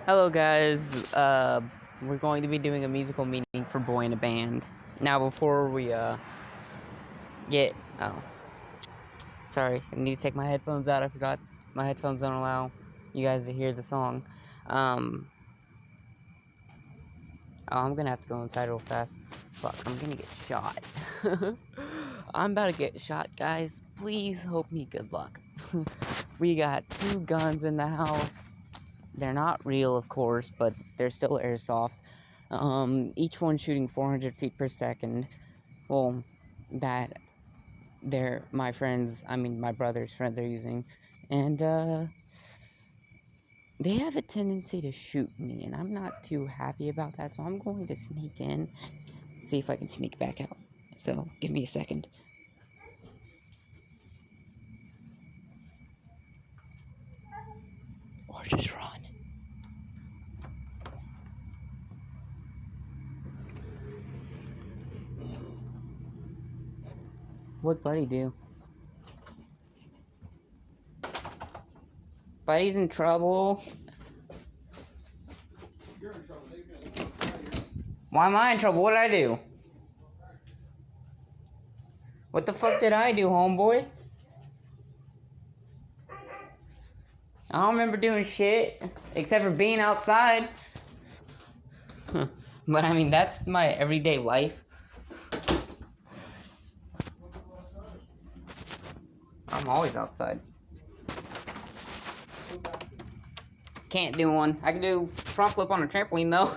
Hello guys, we're going to be doing a musical meeting for Boy in a Band. Now before we sorry, I need to take my headphones out. I forgot my headphones don't allow you guys to hear the song. I'm gonna have to go inside real fast. Fuck, I'm gonna get shot. I'm about to get shot, guys. Please hope me good luck. We got 2 guns in the house. They're not real, of course, but they're still airsoft. Each one shooting 400 feet per second. Well, that my brother's friends are using. And, they have a tendency to shoot me, and I'm not too happy about that, so I'm going to sneak in, see if I can sneak back out. So, give me a second. Or just run. What'd Buddy do? Buddy's in trouble. You're in trouble. Why am I in trouble? What'd I do? What the fuck did I do, homeboy? I don't remember doing shit, except for being outside. But I mean, that's my everyday life. I'm always outside. Can't do one. I can do front flip on a trampoline, though.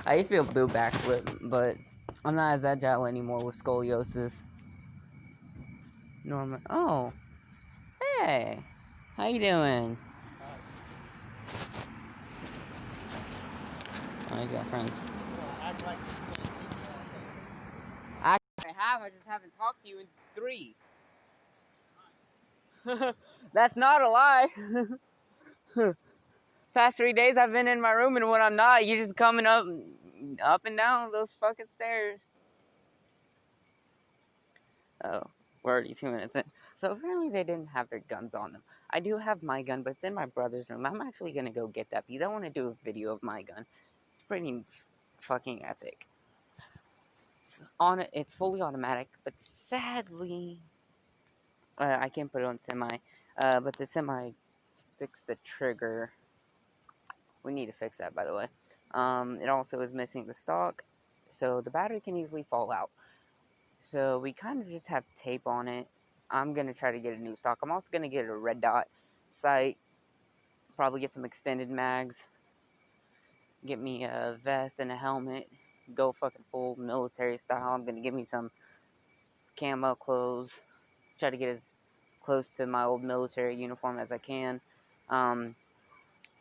I used to be able to do a backflip, but I'm not as agile anymore with scoliosis. Norman. Oh. Hey. How you doing? Oh, he's got friends. I have. I just haven't talked to you in 3. That's not a lie. Past 3 days I've been in my room, and when I'm not, you're just coming up and down those fucking stairs. Oh, we're already 2 minutes in. So apparently they didn't have their guns on them. I do have my gun, but it's in my brother's room. I'm actually gonna go get that because I want to do a video of my gun. It's pretty fucking epic. It's fully automatic, but sadly, I can't put it on semi. But the semi sticks the trigger. We need to fix that, by the way. It also is missing the stock, so the battery can easily fall out. So we kind of just have tape on it. I'm going to try to get a new stock. I'm also going to get a red dot sight, probably get some extended mags, get me a vest and a helmet, go fucking full military style. I'm going to get me some camo clothes, try to get as close to my old military uniform as I can.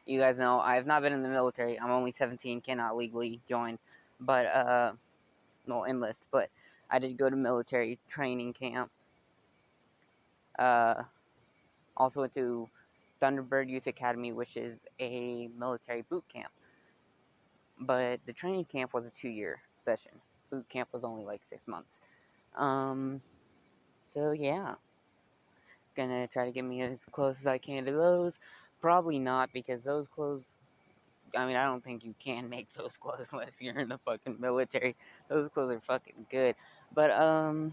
You guys know I have not been in the military. I'm only 17, cannot legally join, but enlist. But I did go to military training camp. Also went to Thunderbird Youth Academy, which is a military boot camp. But the training camp was a 2-year session. Boot camp was only like 6 months. So yeah, gonna try to get me as close as I can to those. Probably not, because those clothes, I mean, I don't think you can make those clothes unless you're in the fucking military. Those clothes are fucking good. But, oh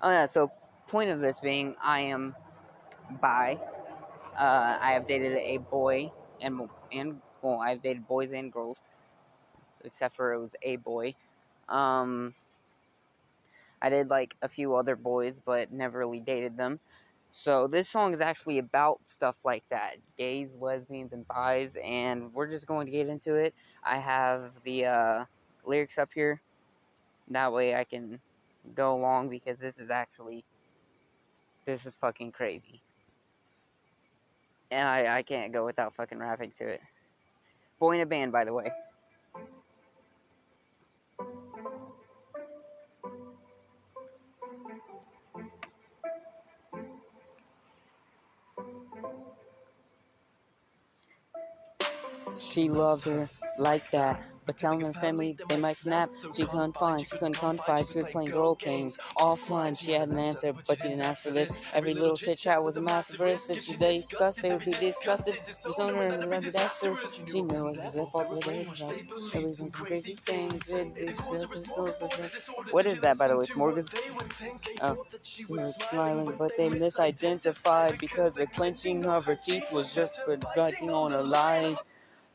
yeah, so point of this being, I am bi. I have dated a boy, well, I've dated boys and girls, except for it was a boy. I did, like, a few other boys, but never really dated them. So this song is actually about stuff like that, gays, lesbians, and bis, and we're just going to get into it. I have the lyrics up here. That way I can go along, because this is fucking crazy. And I can't go without fucking rapping to it. Boy in a Band, by the way. She loved her like that. but telling her family they might snap. She couldn't find, she couldn't confide. She was playing girl games offline. She had an answer, but she didn't ask for this. Every little chit chat was a massive risk. If she discussed, they would be disgusted. Disowned her ambidextrous. She knew it was their fault. They did it right. They're losing some crazy things. What is that, by the way? Smorgas? Oh, she was smiling, but they misidentified because the clenching of her teeth was just projecting on a lie.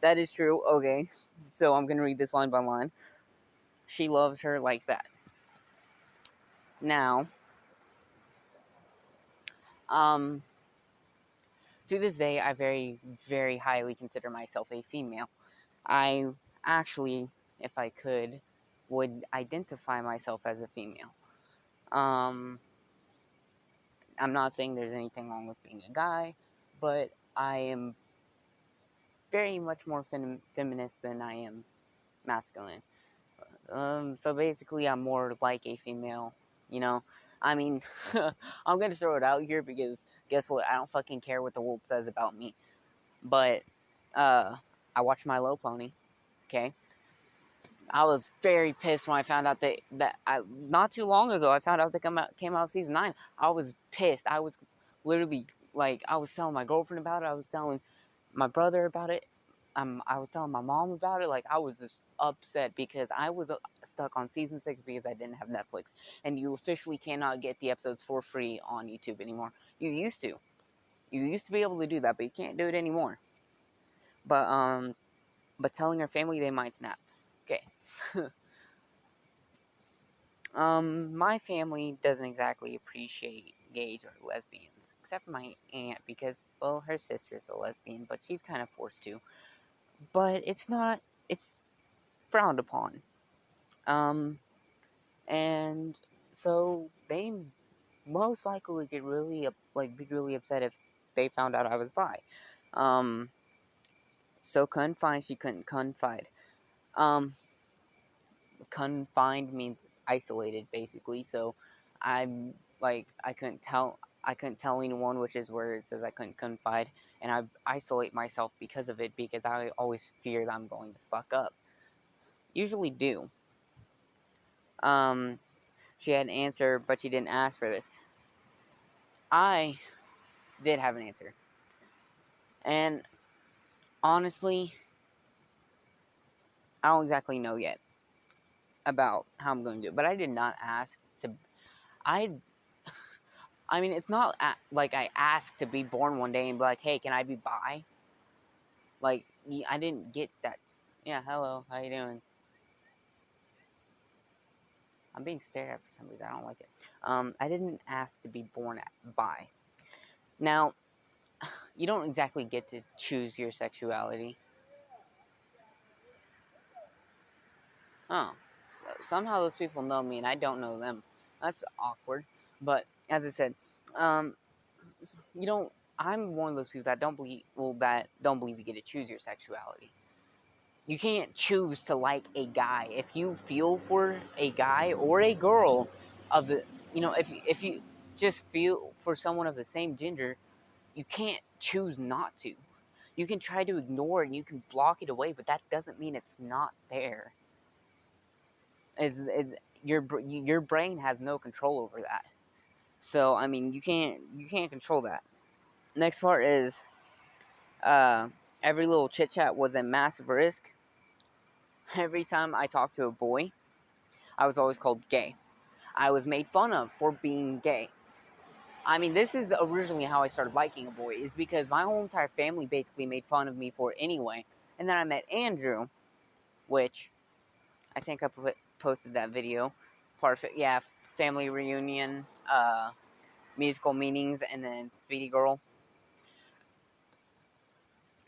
That is true. Okay, so I'm gonna read this line by line. She loves her like that. Now, um, to this day, I very, very highly consider myself a female. I actually, if I could, would identify myself as a female. Um, I'm not saying there's anything wrong with being a guy, but I am very much more feminist than I am masculine. So basically, I'm more like a female, you know? I mean, I'm gonna throw it out here because guess what? I don't fucking care what the world says about me. But, I watched My Little Pony, okay? I was very pissed when I found out not too long ago, I found out they came out season 9. I was pissed. I was literally, like, I was telling my girlfriend about it. I was telling my brother about it. I was telling my mom about it. Like, I was just upset because I was stuck on season 6 because I didn't have Netflix. And you officially cannot get the episodes for free on YouTube anymore. You used to. You used to be able to do that, but you can't do it anymore. But telling her family they might snap. Okay. My family doesn't exactly appreciate gays or lesbians, except for my aunt because, well, her sister's a lesbian, but she's kind of forced to. But it's frowned upon. And so they most likely would get really, be really upset if they found out I was bi. Um, so confined, she couldn't confide. Um, Confined means isolated, basically. So I'm I couldn't tell anyone, which is where it says I couldn't confide, and I isolate myself because of it because I always fear that I'm going to fuck up. Usually do. Um, she had an answer, but she didn't ask for this. I did have an answer, and honestly, I don't exactly know yet about how I'm going to do it, but I did not ask to. I I mean, it's not like I asked to be born one day and be like, "Hey, can I be bi?" Like, I didn't get that. Yeah, hello, how you doing? I'm being stared at for some reason. I don't like it. I didn't ask to be born bi. Now, you don't exactly get to choose your sexuality. Oh, so somehow those people know me and I don't know them. That's awkward. But as I said, um, you don't. I'm one of those people that don't believe you get to choose your sexuality. You can't choose to like a guy. If you feel for a guy or a girl of the, if you just feel for someone of the same gender, you can't choose not to. You can try to ignore it and you can block it away, but that doesn't mean it's not there. Your brain has no control over that. So I mean, you can't control that. Next part is uh, every little chit chat was a massive risk. Every time I talked to a boy, I was always called gay. I was made fun of for being gay. I mean, this is originally how I started liking a boy, is because my whole entire family basically made fun of me for it anyway. And then I met Andrew, which I think I posted that video. Yeah, family reunion, musical meanings, and then Speedy Girl.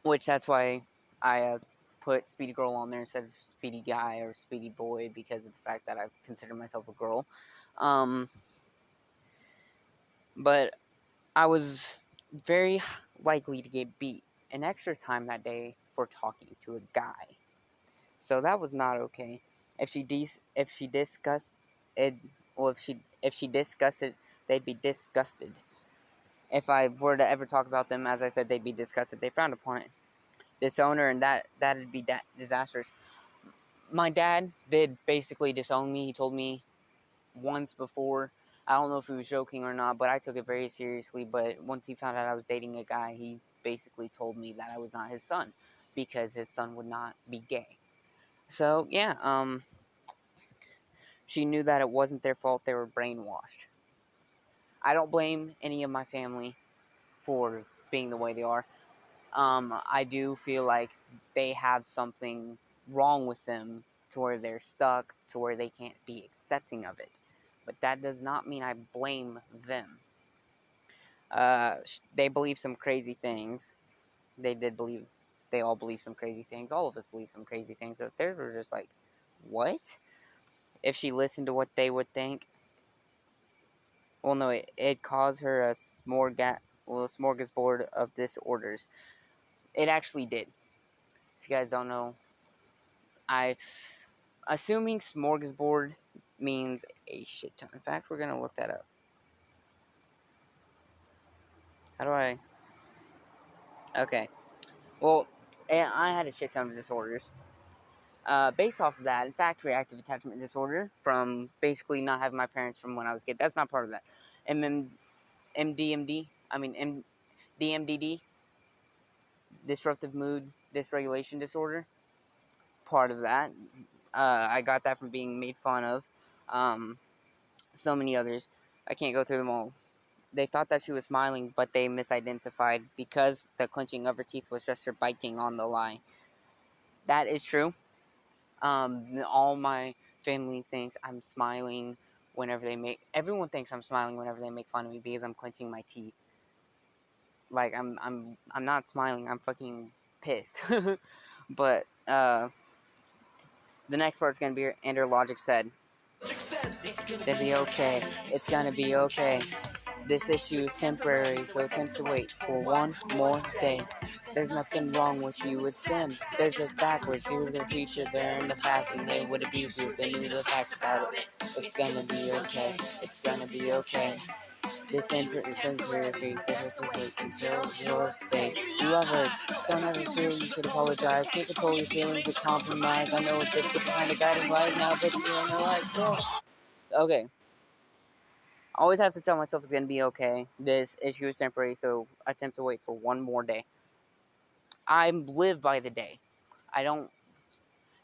Which that's why I put Speedy Girl on there instead of Speedy Guy or Speedy Boy because of the fact that I consider myself a girl. But I was very likely to get beat an extra time that day for talking to a guy. So that was not okay. If she discussed it, or if she discussed it, they'd be disgusted. If I were to ever talk about them, as I said, they'd be disgusted. They frowned upon it. Dishonor, and that'd be disastrous. My dad did basically disown me. He told me once before. I don't know if he was joking or not, but I took it very seriously. But once he found out I was dating a guy, he basically told me that I was not his son because his son would not be gay. So yeah, she knew that it wasn't their fault. They were brainwashed. I don't blame any of my family for being the way they are. I do feel like they have something wrong with them to where they're stuck, to where they can't be accepting of it. But that does not mean I blame them. They believe some crazy things. They did believe, they all believe some crazy things. All of us believe some crazy things. But they were just like, what? If she listened to what they would think, well, no, it caused her a smorgasbord of disorders. It actually did. If you guys don't know, I assuming smorgasbord means a shit ton. In fact, we're gonna look that up. How do I? Okay. Well, I had a shit ton of disorders. Based off of that, in fact, reactive attachment disorder from basically not having my parents from when I was a kid. That's not part of that. MDMD. I mean DMDD, disruptive mood dysregulation disorder. Part of that. I got that from being made fun of. So many others. I can't go through them all. They thought that she was smiling, but they misidentified because the clenching of her teeth was just her biting on the lie. That is true. All my family thinks I'm smiling whenever they make. Everyone thinks I'm smiling whenever they make fun of me because I'm clenching my teeth. Like I'm not smiling. I'm fucking pissed. But the next part's gonna be, and her logic said, "It'll be okay. It's gonna be okay. This issue is temporary, so attempt to wait for one more day. There's nothing wrong with you, it's them. They're just backwards. You're the future, they're in the past, and they would abuse you if they knew the facts about it. It's gonna be okay. It's gonna be okay. This temporary, this wait until you're safe. You love her. Don't ever feel you should apologize. Can't control your feelings with compromise. I know it's difficult to find a guiding light now, but you're in her life still." Okay. I always have to tell myself it's going to be okay. This issue is temporary, so attempt to wait for one more day. I live by the day. I don't.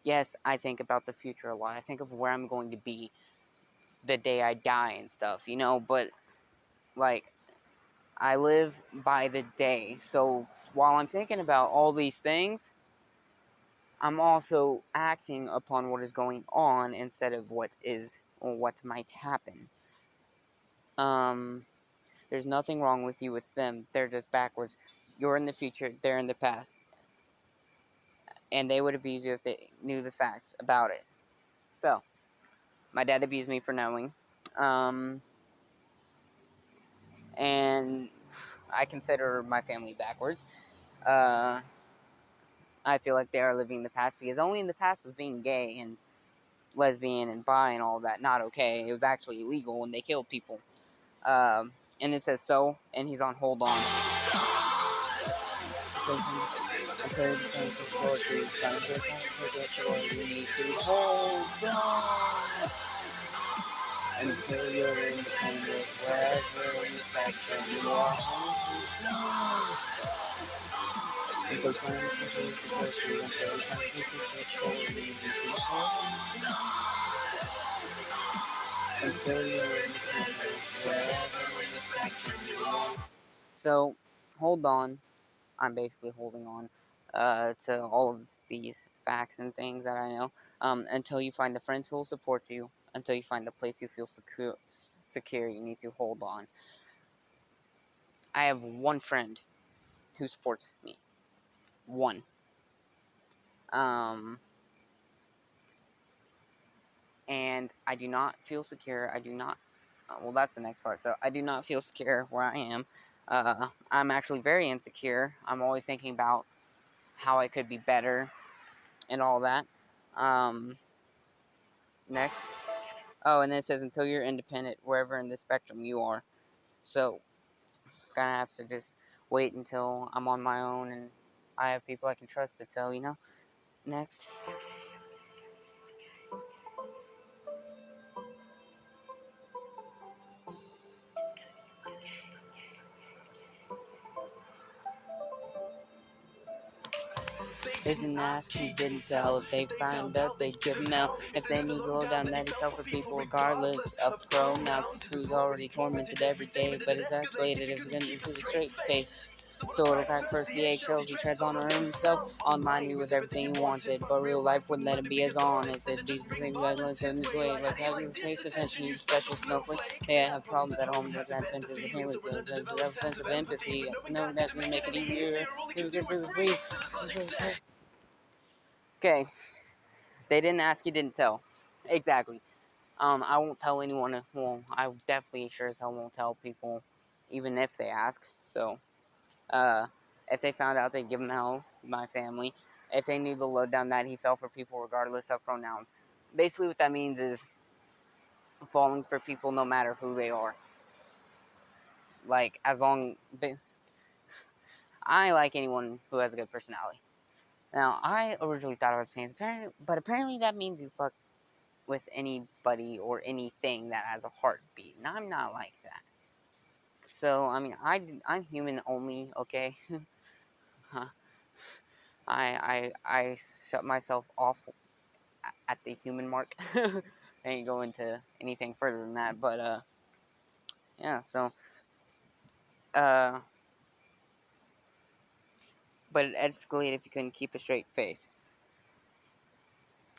Yes, I think about the future a lot. I think of where I'm going to be the day I die and stuff, but, like, I live by the day. So while I'm thinking about all these things, I'm also acting upon what is going on instead of what is or what might happen. There's nothing wrong with you, it's them. They're just backwards. You're in the future, they're in the past. And they would abuse you if they knew the facts about it. So, my dad abused me for knowing. And I consider my family backwards. I feel like they are living in the past because only in the past was being gay and lesbian and bi and all that not okay. It was actually illegal when they killed people. And it says so, and he's on hold on. Until the time for poetry is done, until the time for poetry, you need to hold on. Until you're independent, wherever you stand, you are home. Until time is the poetry, until time is the poetry, you need to hold on. Until you're independent, wherever you stand, you are. So, hold on. I'm basically holding on to all of these facts and things that I know until you find the friends who will support you, until you find the place you feel secure, you need to hold on. I have one friend who supports me. One. And I do not feel secure. I do not. Well, that's the next part. So I do not feel secure where I am. I'm actually very insecure. I'm always thinking about how I could be better and all that. Next. Oh, and then it says until you're independent, wherever in the spectrum you are. So, gonna have to just wait until I'm on my own and I have people I can trust to tell, Next. They didn't ask, he didn't tell. If they find out, they give him hell. If they knew the lowdown that he fell for people, regardless of pronouns, who's already tormented every day, but it's escalated if it's into the straight face. So it'll crack first the eggshells he treads on himself. Online he was everything he wanted, but real life wouldn't let him be as honest. It'd be the thing that lets him his way. Like having taste attention, you special snowflake. They have problems at home, but that fences the pain with the sense of empathy. Knowing that would make it easier. Okay, they didn't ask, you didn't tell. Exactly. I won't tell anyone. Well, I definitely sure as hell won't tell people, even if they ask. So, if they found out, they'd give him hell. My family. If they knew the lowdown that he fell for people, regardless of pronouns. Basically, what that means is falling for people, no matter who they are. Like as long, I like anyone who has a good personality. Now, I originally thought I was pains, but apparently that means you fuck with anybody or anything that has a heartbeat, and I'm not like that. So, I mean, I'm human only, okay? I shut myself off at the human mark. I ain't go into anything further than that, but yeah. So, uh, but it escalated if you couldn't keep a straight face.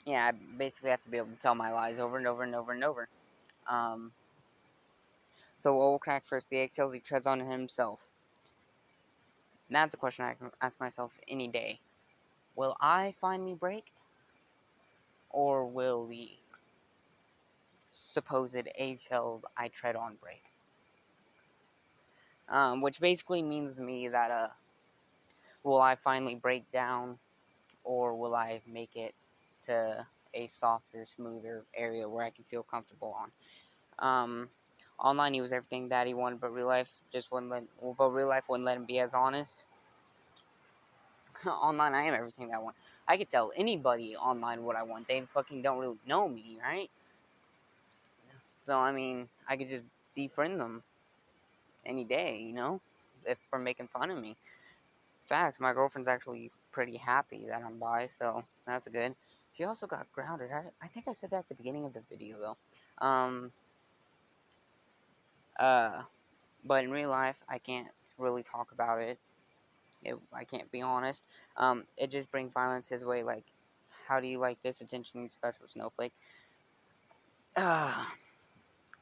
Yeah, I basically have to be able to tell my lies over and over and over and over. Um, so what will crack first, the eggshells he treads on himself? And that's a question I can ask myself any day. Will I finally break, or will the supposed eggshells I tread on break? Which basically means to me that will I finally break down, or will I make it to a softer, smoother area where I can feel comfortable on? Um, Online he was everything that he wanted, but real life just wouldn't let. But real life wouldn't let him be as honest. Online I am everything that I want. I could tell anybody online what I want. They fucking don't really know me, right? So I mean, I could just defriend them any day, if for making fun of me. In fact, my girlfriend's actually pretty happy that I'm bi, so that's good. She also got grounded. I think I said that at the beginning of the video though. Uh, but in real life, I can't really talk about it. I can't be honest. It just brings violence his way. Like, how do you like this attention, you special snowflake? We're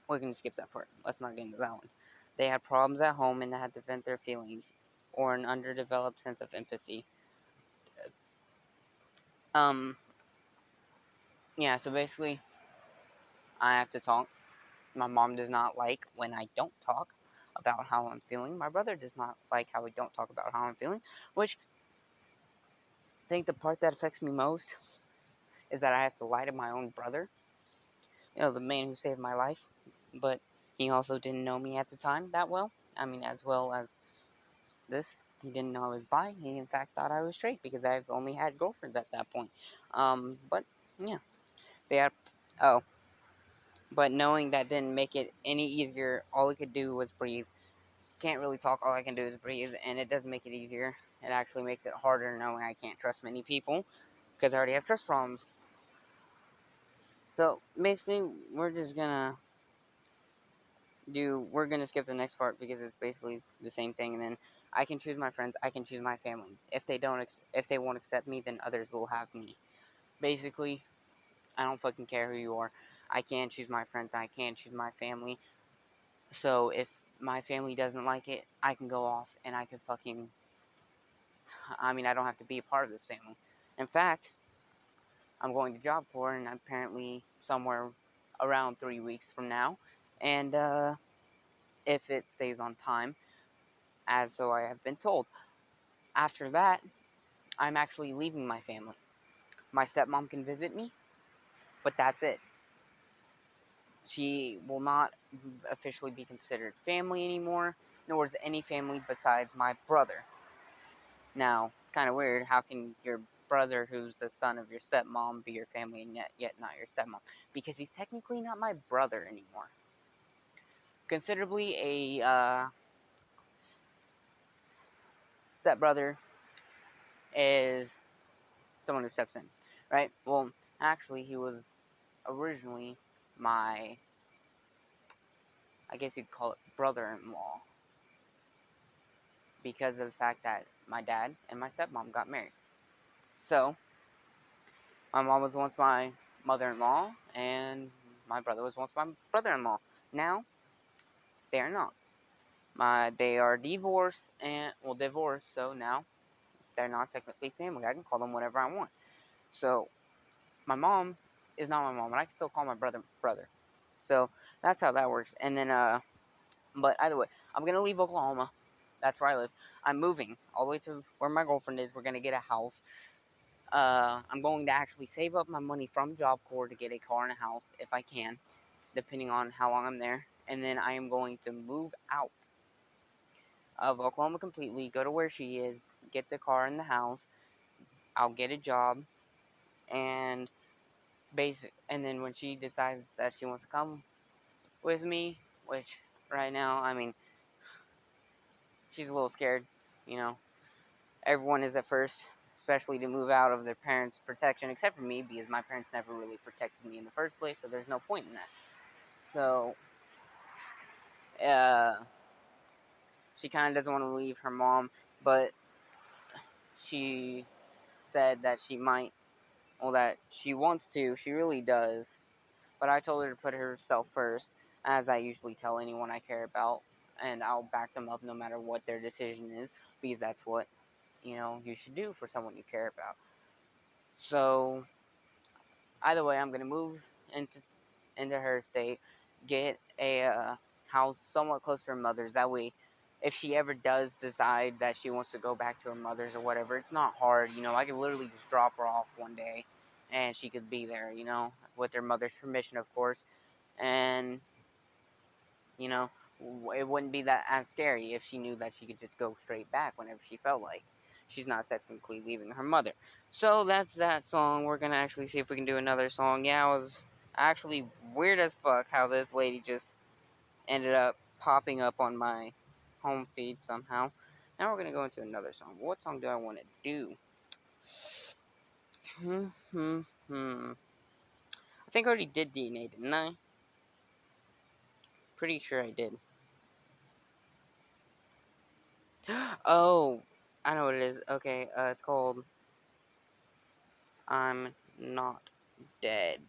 gonna skip that part. Let's not get into that one. They had problems at home and they had to vent their feelings, or an underdeveloped sense of empathy. Um, yeah. So basically, I have to talk. My mom does not like when I don't talk about how I'm feeling. My brother does not like how we don't talk about how I'm feeling, which I think the part that affects me most is that I have to lie to my own brother. The man who saved my life, but he also didn't know me at the time that well. I mean, as well as this. He didn't know I was bi. He, in fact, thought I was straight because I've only had girlfriends at that point. But, yeah. They had. Oh. But knowing that didn't make it any easier, all I could do was breathe. Can't really talk, all I can do is breathe, and it doesn't make it easier. It actually makes it harder knowing I can't trust many people because I already have trust problems. So, basically, we're gonna skip the next part because it's basically the same thing, and then I can choose my friends, I can choose my family. If they won't accept me, then others will have me. Basically, I don't fucking care who you are. I can choose my friends, I can choose my family. So if my family doesn't like it, I can go off and I can fucking, I mean, I don't have to be a part of this family. In fact, I'm going to Job Corps, and apparently somewhere around 3 weeks from now, and if it stays on time, as so I have been told. After that, I'm actually leaving my family. My stepmom can visit me, but that's it. She will not officially be considered family anymore, nor is any family besides my brother. Now, it's kind of weird. How can your brother, who's the son of your stepmom, be your family and yet not your stepmom? Because he's technically not my brother anymore. Considerably a stepbrother is someone who steps in, right? Well, actually, he was originally my, I guess you'd call it brother-in-law, because of the fact that my dad and my stepmom got married. So, my mom was once my mother-in-law, and my brother was once my brother-in-law. Now, they are not. They are divorced, so now they're not technically family. I can call them whatever I want. So, my mom is not my mom, and I can still call my brother brother. So, that's how that works. And then, but either way, I'm gonna leave Oklahoma. That's where I live. I'm moving all the way to where my girlfriend is. We're gonna get a house. I'm going to actually save up my money from Job Corps to get a car and a house if I can, depending on how long I'm there. And then I am going to move out of Oklahoma completely, go to where she is, get the car and the house. I'll get a job, and and then when she decides that she wants to come with me, which right now, I mean, she's a little scared, you know. Everyone is at first, especially to move out of their parents' protection, except for me, because my parents never really protected me in the first place, so there's no point in that. So, uh, she kind of doesn't want to leave her mom, but she said that she might, well, that she wants to, she really does, but I told her to put herself first, as I usually tell anyone I care about, and I'll back them up no matter what their decision is, because that's what, you should do for someone you care about. So, either way, I'm going to move into her state, get a house somewhat close to her mother's. That way, if she ever does decide that she wants to go back to her mother's or whatever, it's not hard. I could literally just drop her off one day, and she could be there. With her mother's permission, of course, and you know, it wouldn't be that as scary if she knew that she could just go straight back whenever she felt like. She's not technically leaving her mother. So that's that song. We're gonna actually see if we can do another song. Yeah, it was actually weird as fuck how this lady just ended up popping up on my home feed somehow. Now we're gonna go into another song. What song do I want to do? I think I already did DNA, didn't I? Pretty sure I did. Oh, I know what it is. Okay, it's called I'm Not Dead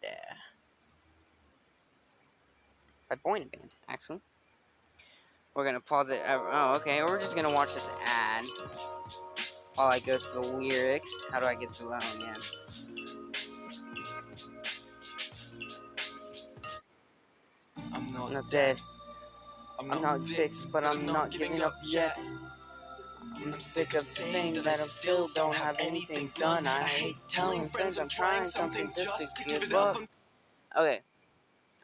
by Boy Band, actually. We're gonna pause it. Oh, okay. We're just gonna watch this ad while I go to the lyrics. How do I get to that one again? I'm not dead. I'm not fixed, but I'm not giving up yet. I'm sick of saying that I still don't have anything done. I hate telling friends I'm trying something just to give up. Okay,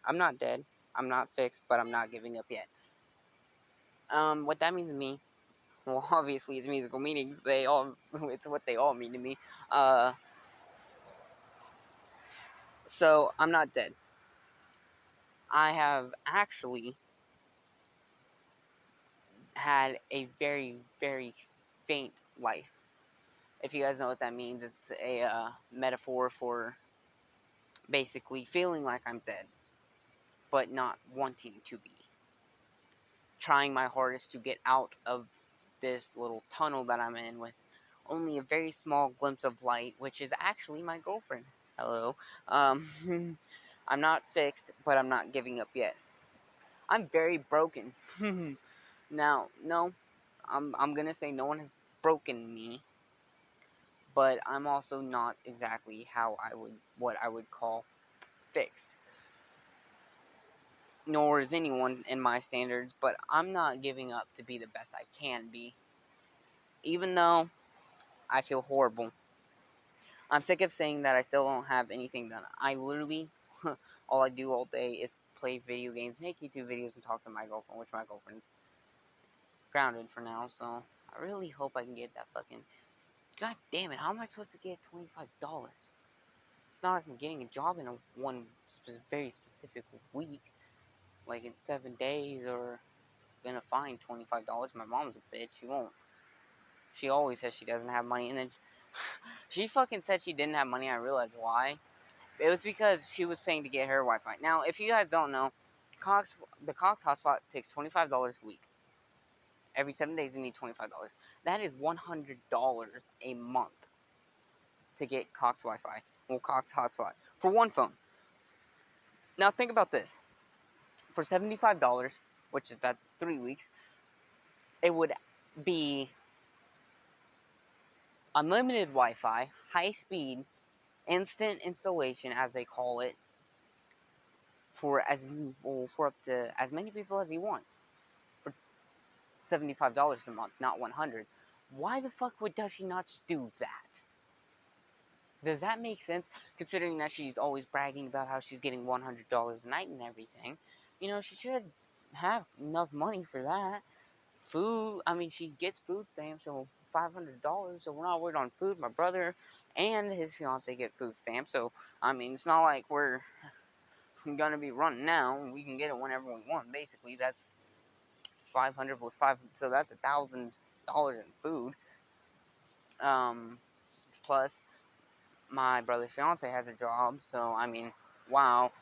I'm not dead. I'm not fixed, but I'm not giving up yet. What that means to me, well, obviously it's musical meanings. It's what they all mean to me. So I'm not dead. I have actually had a very, very faint life. If you guys know what that means, it's a metaphor for basically feeling like I'm dead, but not wanting to be. Trying my hardest to get out of this little tunnel that I'm in with only a very small glimpse of light, which is actually my girlfriend. Hello. I'm not fixed, but I'm not giving up yet. I'm very broken. Now, no, I'm gonna say no one has broken me, but I'm also not exactly what I would call fixed. Nor is anyone in my standards, but I'm not giving up to be the best I can be. Even though I feel horrible. I'm sick of saying that I still don't have anything done. I literally, all I do all day is play video games, make YouTube videos, and talk to my girlfriend, which my girlfriend's grounded for now, so I really hope I can get that fucking... God damn it, how am I supposed to get $25? It's not like I'm getting a job in very specific week, like in 7 days, or gonna find $25. My mom's a bitch, she won't. She always says she doesn't have money, and then She fucking said she didn't have money. I realized why. It was because she was paying to get her Wi-Fi. Now, if you guys don't know, the Cox hotspot takes $25 a week. Every 7 days, you need $25. That is $100 a month to get Cox Wi-Fi. Well, Cox hotspot for one phone. Now, think about this: for $75, which is that 3 weeks, it would be unlimited Wi-Fi, high speed, instant installation, as they call it, for for up to as many people as you want for $75 a month, not 100. Why the fuck does she not just do that? Does that make sense? Considering that she's always bragging about how she's getting $100 a night and everything, she should have enough money for that. Food, I mean, she gets food stamps, so $500. So we're not worried on food. My brother and his fiance get food stamps, so I mean, it's not like we're gonna be running now. We can get it whenever we want. Basically, that's 500 plus 5, so that's $1,000 in food. Plus my brother's fiance has a job, so I mean, wow.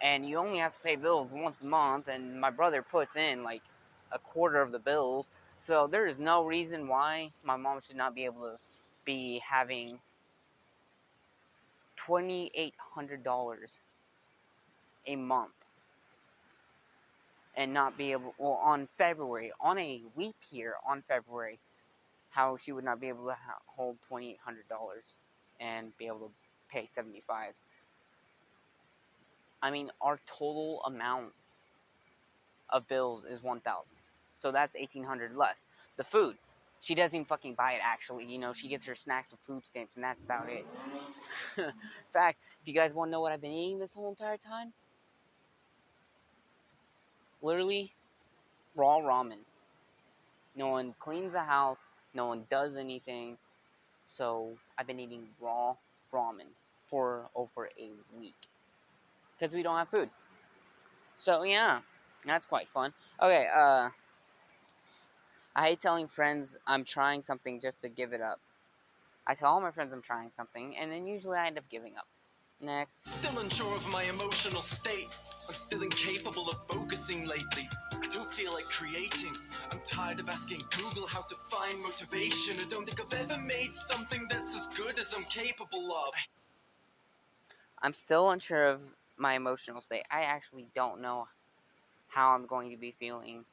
And you only have to pay bills once a month, and my brother puts in like a quarter of the bills, so there is no reason why my mom should not be able to be having $2,800 a month and not be able, well, on February, on a leap year on February, how she would not be able to hold $2,800 and be able to pay 75. I mean, our total amount of bills is 1,000, so that's 1,800 less. The food, she doesn't even fucking buy it. Actually, she gets her snacks with food stamps, and that's about it. In fact, if you guys want to know what I've been eating this whole entire time, literally raw ramen. No one cleans the house. No one does anything. So I've been eating raw ramen for over a week because we don't have food. So yeah, that's quite fun. Okay, I hate telling friends I'm trying something just to give it up. I tell all my friends I'm trying something, and then usually I end up giving up. Next. Still unsure of my emotional state. I'm still incapable of focusing lately. I don't feel like creating. I'm tired of asking Google how to find motivation. I don't think I've ever made something that's as good as I'm capable of. I'm still unsure of my emotional state. I actually don't know how I'm going to be feeling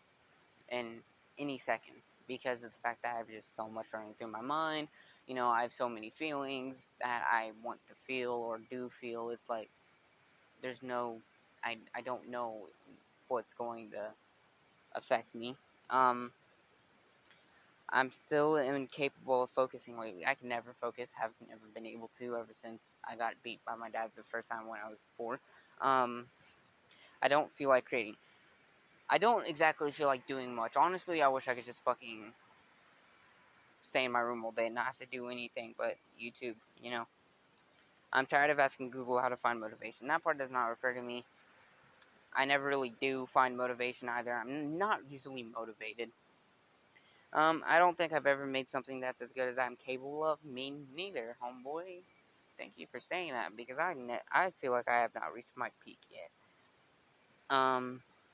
in any second because of the fact that I have just so much running through my mind. I have so many feelings that I want to feel or do feel. It's like there's no, I don't know what's going to affect me. I'm still incapable of focusing lately. I can never focus, have never been able to ever since I got beat by my dad the first time when I was 4. I don't feel like creating. I don't exactly feel like doing much. Honestly, I wish I could just fucking stay in my room all day and not have to do anything but YouTube. I'm tired of asking Google how to find motivation. That part does not refer to me. I never really do find motivation either. I'm not usually motivated. I don't think I've ever made something that's as good as I'm capable of. Me neither, homeboy. Thank you for saying that because I feel like I have not reached my peak yet.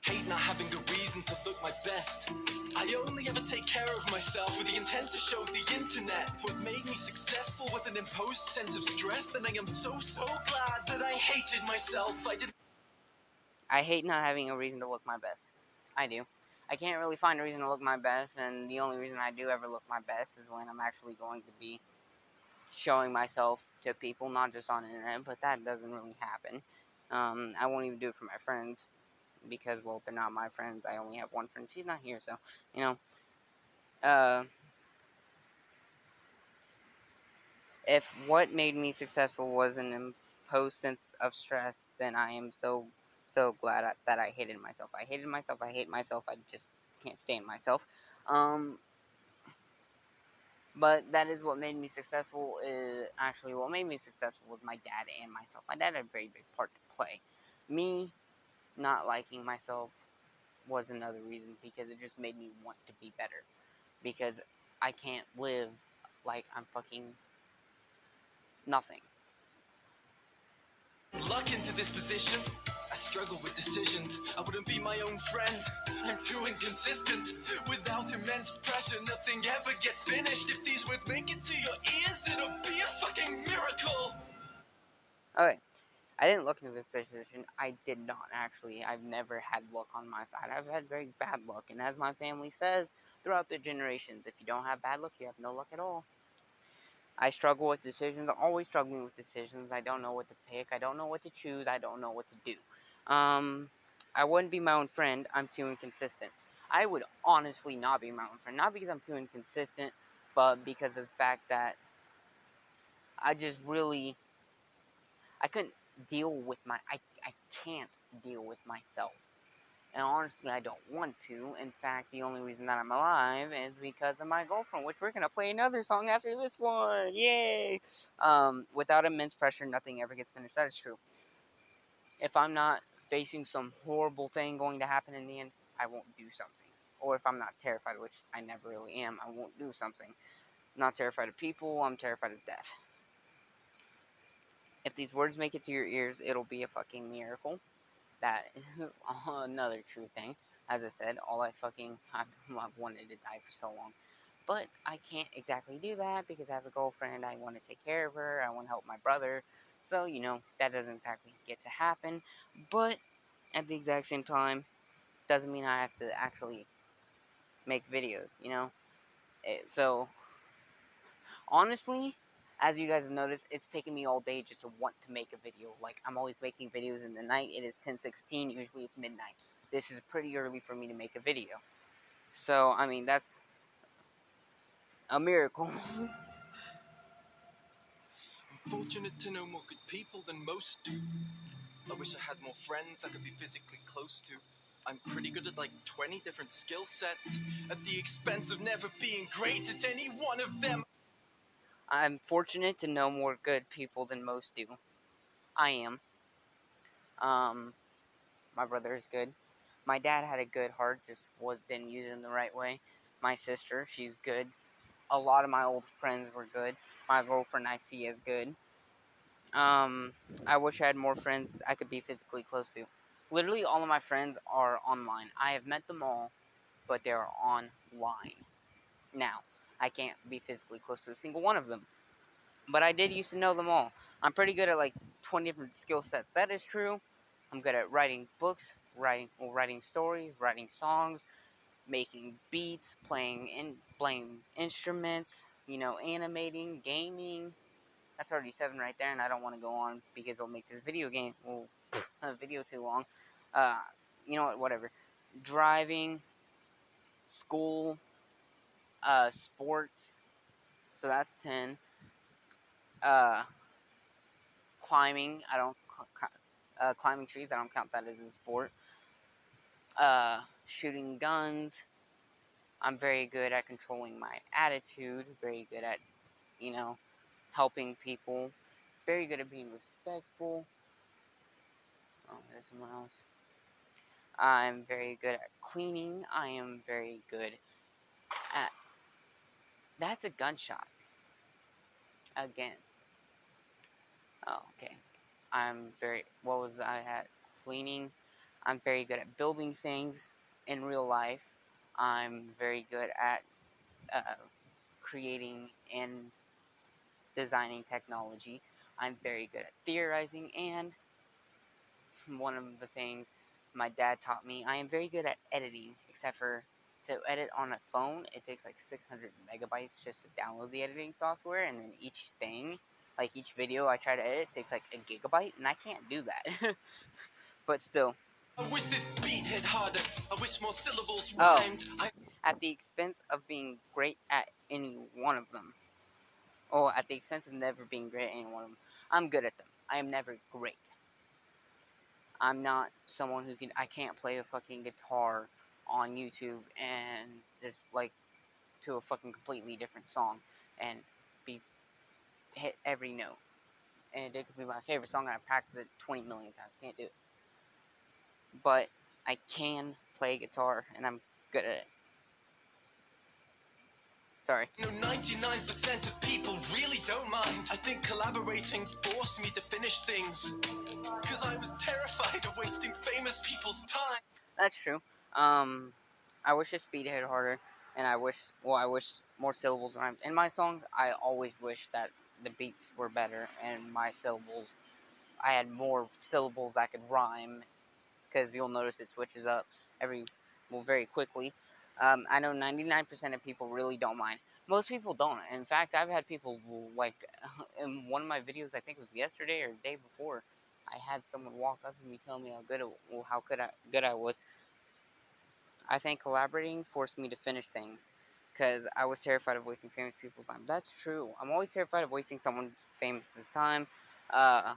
Hate not having a reason to look my best. I only ever take care of myself with the intent to show the internet. What made me successful was an imposed sense of stress. Then I am so glad that I hated myself. I hate not having a reason to look my best. I do. I can't really find a reason to look my best, and the only reason I do ever look my best is when I'm actually going to be showing myself to people, not just on the internet, but that doesn't really happen. I won't even do it for my friends because, well, they're not my friends. I only have one friend. She's not here, so, if what made me successful was an imposed sense of stress, then I am so glad that I hated myself. I hated myself. I hate myself. I just can't stand myself. But that is what made me successful. Actually, what made me successful was my dad and myself. My dad had a very big part to play. Me not liking myself was another reason because it just made me want to be better. Because I can't live like I'm fucking Nothing. Luck into this position. I struggle with decisions. I wouldn't be my own friend. I'm too inconsistent. Without immense pressure, nothing ever gets finished. If these words make it to your ears, it'll be a fucking miracle. Okay. I didn't look into this position. I did not actually. I've never had luck on my side. I've had very bad luck. And as my family says, throughout the generations, if you don't have bad luck, you have no luck at all. I struggle with decisions. I'm always struggling with decisions. I don't know what to pick. I don't know what to choose. I don't know what to do. I wouldn't be my own friend. I'm too inconsistent. I would honestly not be my own friend. Not because I'm too inconsistent, but because of the fact that I just really... I couldn't deal with I can't deal with myself. And honestly, I don't want to. In fact, the only reason that I'm alive is because of my girlfriend, which we're going to play another song after this one. Yay! Without immense pressure, nothing ever gets finished. That is true. If I'm not facing some horrible thing going to happen in the end, I won't do something. Or if I'm not terrified, which I never really am, I won't do something. I'm not terrified of people, I'm terrified of death. If these words make it to your ears, it'll be a fucking miracle. That is another true thing. As I said, I've wanted to die for so long. But I can't exactly do that because I have a girlfriend. I want to take care of her. I want to help my brother. So, that doesn't exactly get to happen. But at the exact same time, doesn't mean I have to actually make videos. So, honestly, as you guys have noticed, it's taken me all day just to want to make a video. Like, I'm always making videos in the night. It is 10:16. Usually it's midnight. This is pretty early for me to make a video. So, I mean, that's a miracle. I'm fortunate to know more good people than most do. I wish I had more friends I could be physically close to. I'm pretty good at like 20 different skill sets, at the expense of never being great at any one of them. I'm fortunate to know more good people than most do. I am. Um, my brother is good. My dad had a good heart, just didn't use it in the right way. My sister, she's good. A lot of my old friends were good. My girlfriend I see as good. I wish I had more friends I could be physically close to. Literally, all of my friends are online. I have met them all, but they are online. Now, I can't be physically close to a single one of them, but I did used to know them all. I'm pretty good at like 20 different skill sets. That is true. I'm good at writing books, writing stories, writing songs, making beats, playing instruments, animating, gaming. That's already 7 right there, and I don't want to go on because it'll make this video too long. Uh, you know what? Whatever. Driving, school, sports. So that's 10. Uh, climbing. I don't climbing trees. I don't count that as a sport. Shooting guns. I'm very good at controlling my attitude. Very good at you know helping people. Very good at being respectful. Oh, there's someone else. I'm very good at cleaning. I am very good at... That's a gunshot. Again. Oh, okay. What was I at? Cleaning. I'm very good at building things in real life. I'm very good at uh, creating and designing technology. I'm very good at theorizing, and one of the things my dad taught me, I am very good at editing, except for to edit on a phone, it takes like 600 megabytes just to download the editing software, and then each thing, like each video I try to edit, takes like a gigabyte, and I can't do that. But still. I wish this beat hit harder. I wish more syllables Oh, rhymed. at the expense of being great at any one of them. Or at the expense of never being great at any one of them. I'm good at them. I am never great. I'm not someone I can't play a fucking guitar on YouTube and just like to a fucking completely different song and be hit every note. And it could be my favorite song and I practice it 20 million times. Can't do it. But I can play guitar and I'm good at it. Sorry. You know, 99% of people really don't mind. I think collaborating forced me to finish things, cause I was terrified of wasting famous people's time. That's true. I wish his speed hit harder, and I wish more syllables rhymed. In my songs, I always wish that the beats were better and my syllables, I had more syllables that could rhyme, because you'll notice it switches up very quickly. I know 99% of people really don't mind. Most people don't. In fact, I've had people like in one of my videos, I think it was yesterday or the day before, I had someone walk up to me telling me good I was. I think collaborating forced me to finish things because I was terrified of wasting famous people's time. That's true. I'm always terrified of wasting someone famous's time. Uh,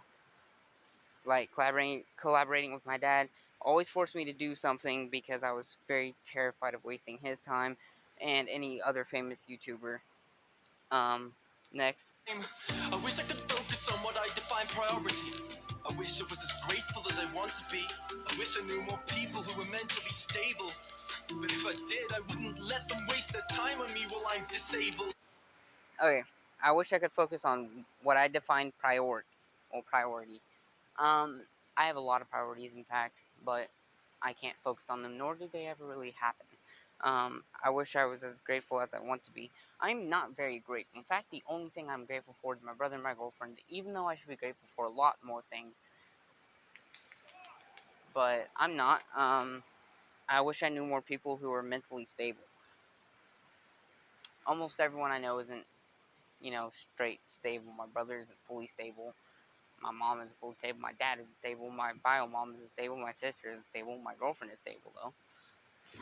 like collaborating with my dad always forced me to do something because I was very terrified of wasting his time and any other famous YouTuber. Um, Next. I wish I could focus on what I define priority. I wish I was as grateful as I want to be. I wish I knew more people who were mentally stable. But if I did, I wouldn't let them waste their time on me while I'm disabled. Okay, I wish I could focus on what I define priority. Um, I have a lot of priorities, in fact, but I can't focus on them, nor do they ever really happen. I wish I was as grateful as I want to be. I'm not very grateful. In fact, the only thing I'm grateful for is my brother and my girlfriend, even though I should be grateful for a lot more things. But I'm not. I wish I knew more people who are mentally stable. Almost everyone I know isn't, straight stable. My brother isn't fully stable. My mom isn't fully stable. My dad isn't stable. My bio mom isn't stable. My sister isn't stable. My girlfriend is stable, though.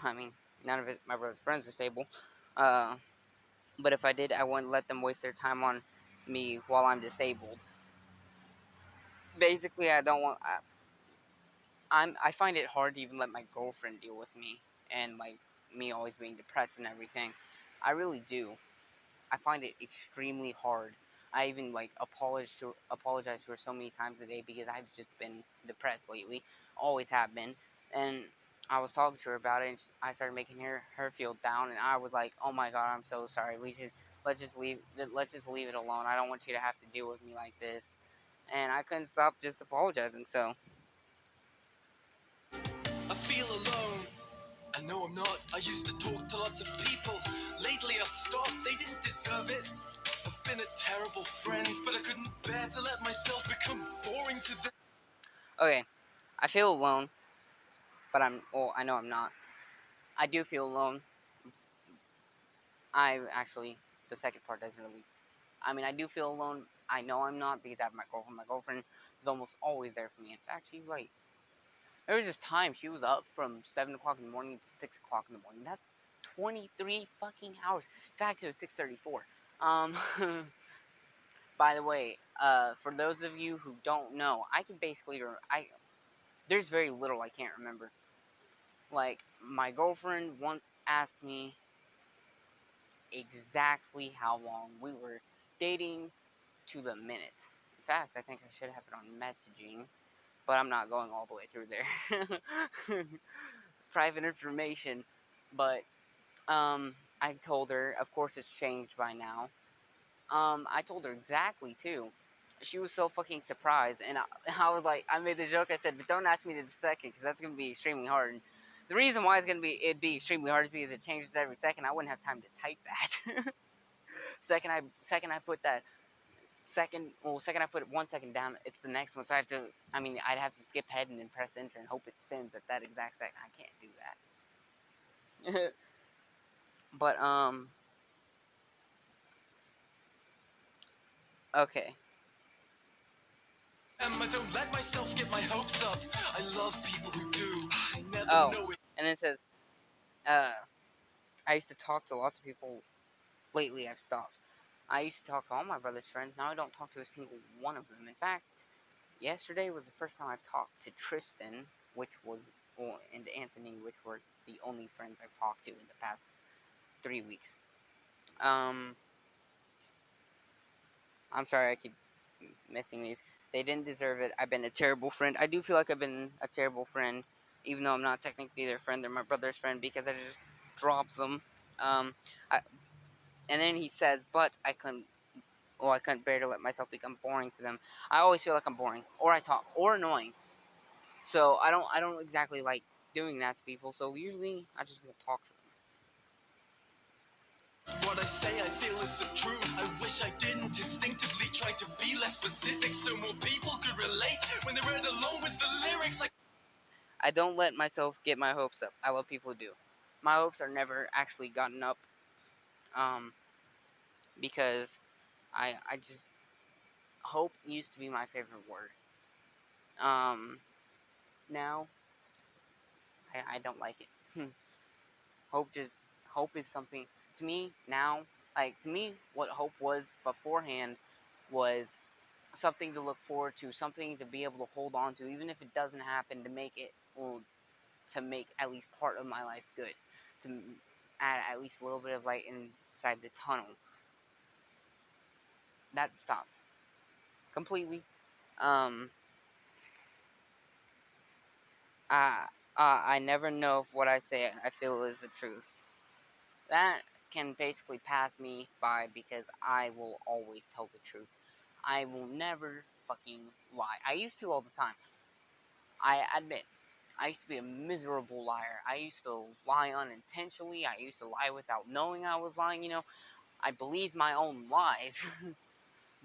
I mean, none of my brother's friends are stable. Uh, but if I did, I wouldn't let them waste their time on me while I'm disabled. Basically, I don't want. I find it hard to even let my girlfriend deal with me and like me always being depressed and everything. I really do. I find it extremely hard. I even like apologize to her so many times a day because I've just been depressed lately. Always have been. And I was talking to her about it, and I started making her feel down, and I was like, "Oh my God, I'm so sorry. Let's just leave it alone. I don't want you to have to deal with me like this." And I couldn't stop just apologizing. So I feel alone. I know I'm not. I used to talk to lots of people. Lately I've stopped. They didn't deserve it. I've been a terrible friend, but I couldn't bear to let myself become boring to them. okay, I feel alone, but I know I'm not. I do feel alone. I actually, the second part doesn't really. I mean, I do feel alone. I know I'm not because I have my girlfriend. My girlfriend is almost always there for me. In fact, she's like, there was this time she was up from 7 o'clock in the morning to 6 o'clock in the morning. That's 23 fucking hours. In fact, it was 6:34. Um, by the way, for those of you who don't know, I can basically, there's very little I can't remember. Like, my girlfriend once asked me exactly how long we were dating to the minute. In fact, I think I should have it on messaging, but I'm not going all the way through there. Private information. But I told her, of course it's changed by now. I told her exactly too. She was so fucking surprised, and I was like, I made the joke. I said, but don't ask me the second, because that's gonna be extremely hard. And the reason why it'd be extremely hard is because it changes every second. I wouldn't have time to type that. second I put that second I put it 1 second down, it's the next one. So I'd have to skip ahead and then press enter and hope it sends at that exact second. I can't do that. But okay. I don't let myself get my hopes up. I love people who do. I never Oh, know it. and then it says, uh, I used to talk to lots of people. Lately, I've stopped. I used to talk to all my brother's friends. Now I don't talk to a single one of them. In fact, yesterday was the first time I've talked to Tristan, and Anthony, which were the only friends I've talked to in the past 3 weeks. Um, I'm sorry I keep missing these. They didn't deserve it. I've been a terrible friend. I do feel like I've been a terrible friend, even though I'm not technically their friend. They're my brother's friend because I just dropped them. Um, I, and then he says, but I can I couldn't bear to let myself become boring to them. I always feel like I'm boring, or I talk, or annoying. So I don't exactly like doing that to people. So usually I just won't talk to them. What I say I feel is the truth. I wish I didn't instinctively try to be less specific so more people could relate when they read along with the lyrics. I don't let myself get my hopes up. I let people do. My hopes are never actually gotten up. Because I just hope used to be my favorite word. Now I don't like it. Hope is something to me now. Like to me, what hope was beforehand was something to look forward to, something to be able to hold on to, even if it doesn't happen, to make it, well, to make at least part of my life good, to add at least a little bit of light inside the tunnel. That stopped completely. Um, I never know if what I say I feel is the truth. That can basically pass me by because I will always tell the truth. I will never fucking lie. I used to all the time. I admit, I used to be a miserable liar. I used to lie unintentionally. I used to lie without knowing I was lying, I believed my own lies.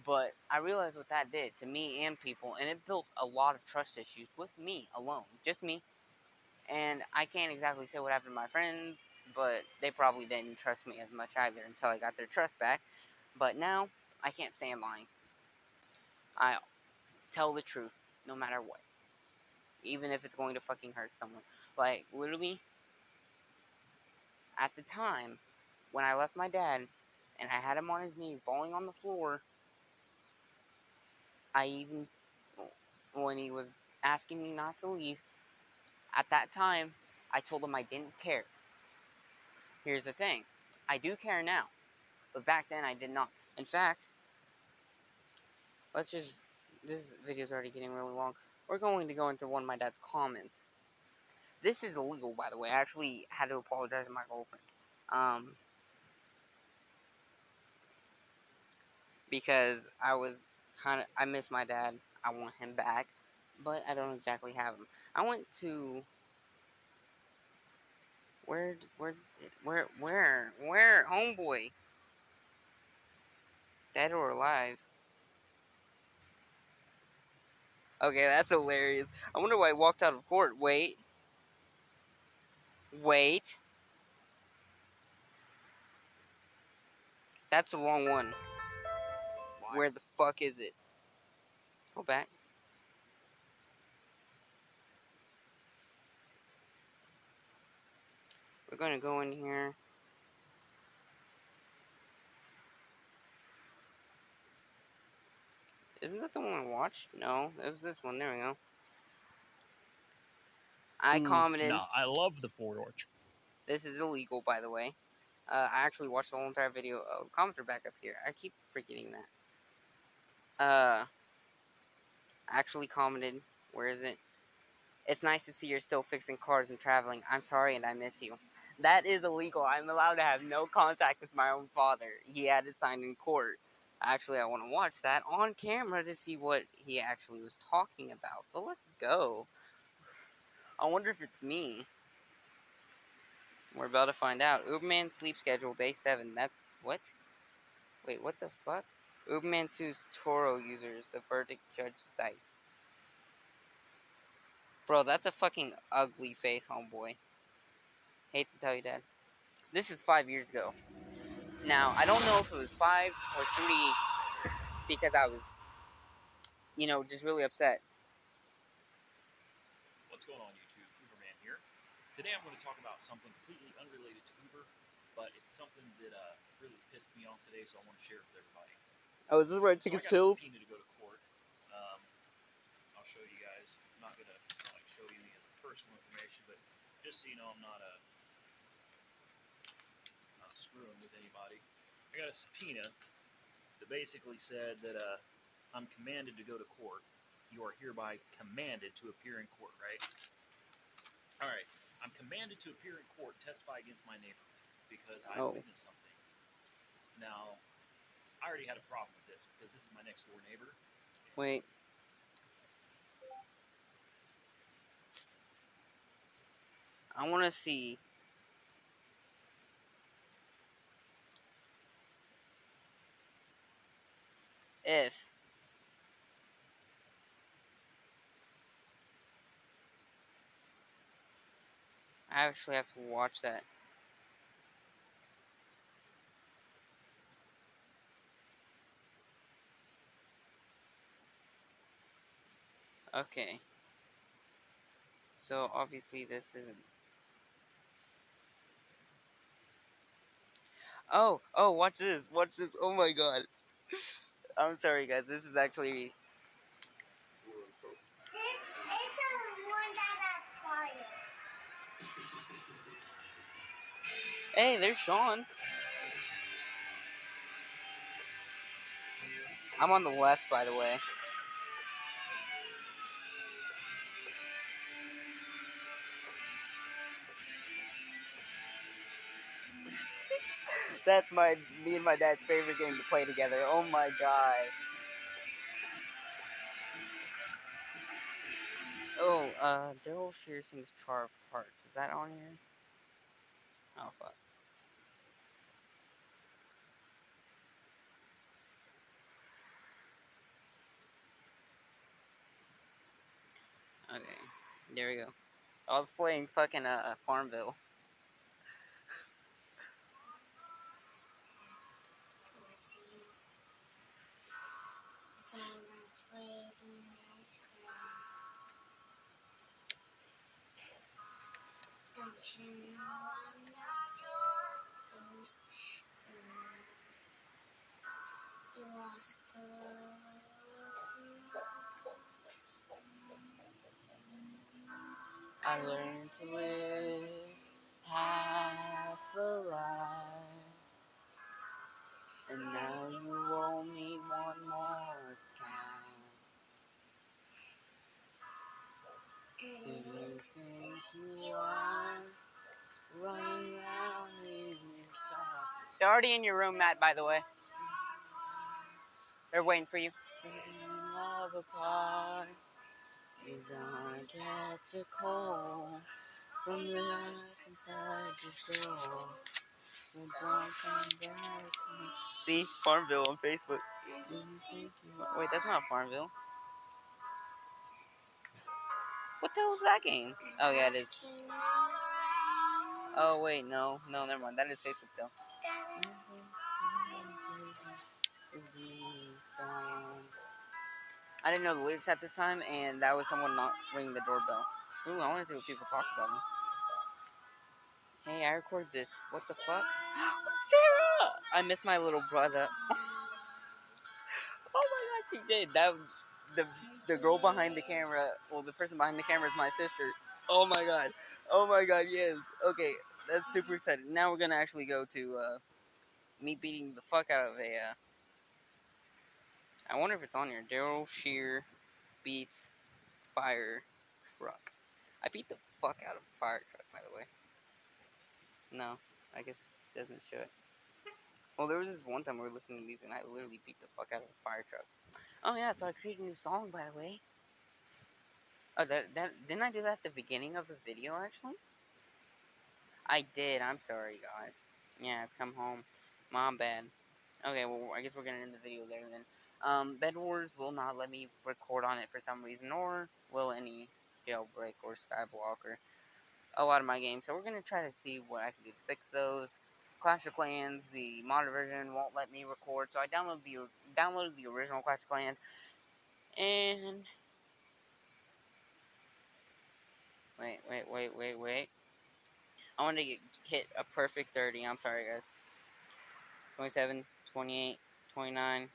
But I realized what that did to me and people, and it built a lot of trust issues with me alone. Just me. And I can't exactly say what happened to my friends, but they probably didn't trust me as much either until I got their trust back. But now, I can't stand lying. I tell the truth, no matter what. Even if it's going to fucking hurt someone. Like, literally, at the time, when I left my dad, and I had him on his knees, bawling on the floor, I even, when he was asking me not to leave, at that time, I told him I didn't care. Here's the thing. I do care now. But back then, I did not. In fact, this video's already getting really long. We're going to go into one of my dad's comments. This is illegal, by the way. I actually had to apologize to my girlfriend. Because I miss my dad. I want him back. But I don't exactly have him. I went to, where, homeboy? Dead or alive? Okay, that's hilarious. I wonder why he walked out of court. Wait. That's the wrong one. Where the fuck is it? Go back. We're gonna go in here. Isn't that the one I watched? No, it was this one. There we go. I commented. No, I love the Ford Orchard. This is illegal, by the way. I actually watched the whole entire video. Oh, comments are back up here. I keep forgetting that. I actually commented. Where is it? It's nice to see you're still fixing cars and traveling. I'm sorry and I miss you. That is illegal. I'm allowed to have no contact with my own father. He had it signed in court. Actually, I want to watch that on camera to see what he actually was talking about. So let's go. I wonder if it's me. We're about to find out. Uberman sleep schedule day 7. That's what? Wait, what the fuck? Uberman sues Toro users. The verdict judge dice. Bro, that's a fucking ugly face, homeboy. Hate to tell you, Dad. This is 5 years ago. Now, I don't know if it was 5 or 3 because I was, just really upset. What's going on, YouTube? Uberman here. Today I'm going to talk about something completely unrelated to Uber, but it's something that really pissed me off today, so I want to share it with everybody. Oh, is this where I took his pills? I got a subpoena to go to court. I'll show you guys. I'm not going to show you any of the personal information, but just so you know, I'm not screwing with anybody. I got a subpoena that basically said that I'm commanded to go to court. You are hereby commanded to appear in court, right? All right. I'm commanded to appear in court and testify against my neighbor because I witnessed something. Now, I already had a problem with this because this is my next door neighbor. Wait. I want to see if I actually have to watch that. Okay. So obviously this isn't. Oh, watch this. Watch this. Oh my god. I'm sorry guys. This is actually Hey, there's Sean. I'm on the left, by the way. That's me and my dad's favorite game to play together. Oh my god. Oh, Daryl Shear sings Char of Hearts. Is that on here? Oh, fuck. Okay, there we go. I was playing fucking Farmville. Don't you know I'm not your ghost? You lost the love. I learned to live half a life, and now you owe me one more time. Do you think you are running around leaving stars? They're already in your room, Matt, by the way. They're waiting for you. Love apart, you're gonna catch a cold from the ice inside your soul. So don't come back to me. See, Farmville on Facebook. Wait, that's not Farmville. What the hell is that game? Oh yeah, it is. Oh wait, no, never mind. That is Facebook though. I didn't know the lyrics at this time, and that was someone not ringing the doorbell. Ooh, I want to see what people talked about me. Hey, I recorded this. What the fuck? Sarah! I miss my little brother. Oh my god, she did. The girl behind the camera, well, the person behind the camera is my sister. Oh my god. Oh my god, yes. Okay, that's super exciting. Now we're gonna actually go to me beating the fuck out of a. I wonder if it's on here. Daryl Shear beats fire truck. I beat the fuck out of a fire truck, by the way. No, I guess it doesn't show it. Well, there was this one time we were listening to music and I literally beat the fuck out of a fire truck. Oh yeah, so I created a new song, by the way. Oh, that didn't I do that at the beginning of the video actually? I did. I'm sorry, guys. Yeah, it's come home. Mom, bad. Okay, well, I guess we're gonna end the video there then. Bed Wars will not let me record on it for some reason, nor will any jailbreak or skyblock or a lot of my games. So we're gonna try to see what I can do to fix those. Clash of Clans, the modded version won't let me record, so I downloaded the original Clash of Clans, and wait. I want to hit a perfect 30. I'm sorry, guys. 27, 28, 29,